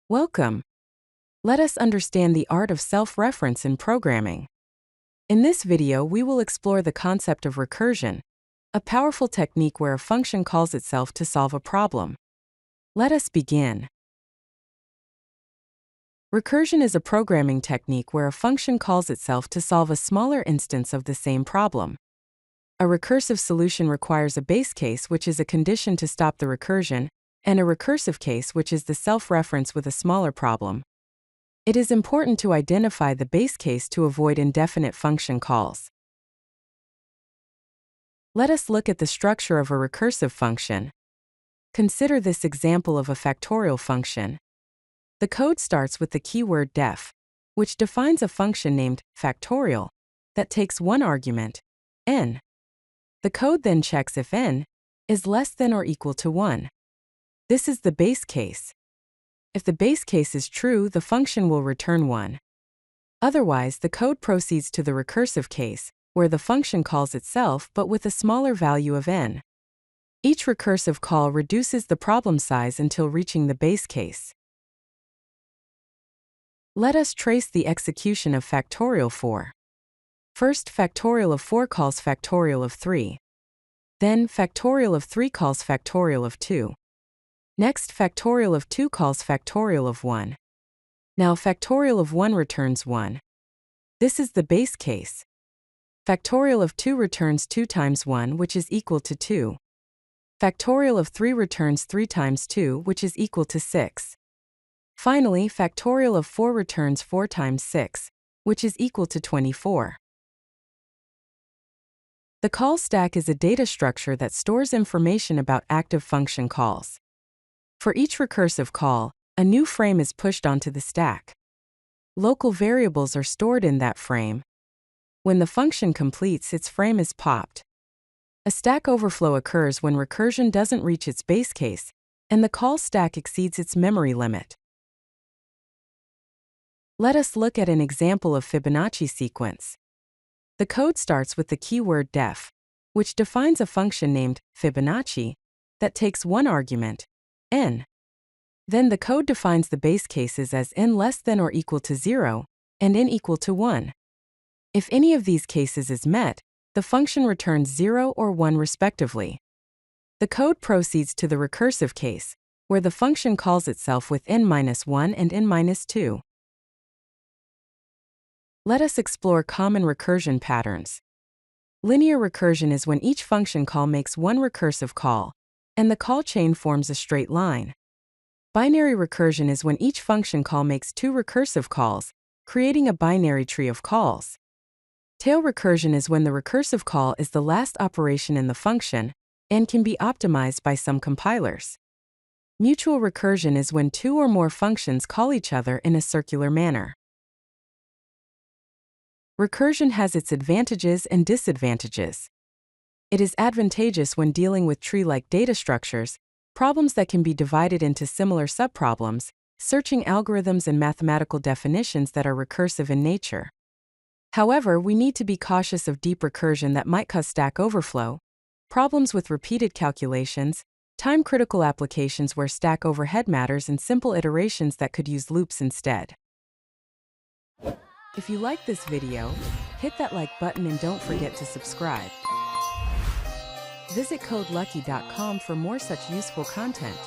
Welcome. Let us understand the art of self-reference in programming. In this video, we will explore the concept of recursion, a powerful technique where a function calls itself to solve a problem. Let us begin. Recursion is a programming technique where a function calls itself to solve a smaller instance of the same problem. A recursive solution requires a base case, which is a condition to stop the recursion, and a recursive case, which is the self-reference with a smaller problem. It is important to identify the base case to avoid indefinite function calls. Let us look at the structure of a recursive function. Consider this example of a factorial function. The code starts with the keyword def, which defines a function named factorial that takes one argument, n. The code then checks if n is less than or equal to 1. This is the base case. If the base case is true, the function will return 1. Otherwise, the code proceeds to the recursive case, where the function calls itself but with a smaller value of n. Each recursive call reduces the problem size until reaching the base case. Let us trace the execution of factorial 4. First, factorial of 4 calls factorial of 3. Then, factorial of 3 calls factorial of 2. Next, factorial of 2 calls factorial of 1. Now, factorial of 1 returns 1. This is the base case. Factorial of 2 returns 2 times 1, which is equal to 2. Factorial of 3 returns 3 times 2, which is equal to 6. Finally, factorial of 4 returns 4 times 6, which is equal to 24. The call stack is a data structure that stores information about active function calls. For each recursive call, a new frame is pushed onto the stack. Local variables are stored in that frame. When the function completes, its frame is popped. A stack overflow occurs when recursion doesn't reach its base case, and the call stack exceeds its memory limit. Let us look at an example of Fibonacci sequence. The code starts with the keyword def, which defines a function named Fibonacci that takes one argument, n. Then the code defines the base cases as n less than or equal to 0 and n equal to 1. If any of these cases is met, the function returns 0 or 1 respectively. The code proceeds to the recursive case, where the function calls itself with n-1 and n-2. Let us explore common recursion patterns. Linear recursion is when each function call makes one recursive call, and the call chain forms a straight line. Binary recursion is when each function call makes two recursive calls, creating a binary tree of calls. Tail recursion is when the recursive call is the last operation in the function and can be optimized by some compilers. Mutual recursion is when two or more functions call each other in a circular manner. Recursion has its advantages and disadvantages. It is advantageous when dealing with tree-like data structures, problems that can be divided into similar subproblems, searching algorithms and mathematical definitions that are recursive in nature. However, we need to be cautious of deep recursion that might cause stack overflow, problems with repeated calculations, time-critical applications where stack overhead matters, and simple iterations that could use loops instead. If you like this video, hit that like button and don't forget to subscribe. Visit codelucky.com for more such useful content.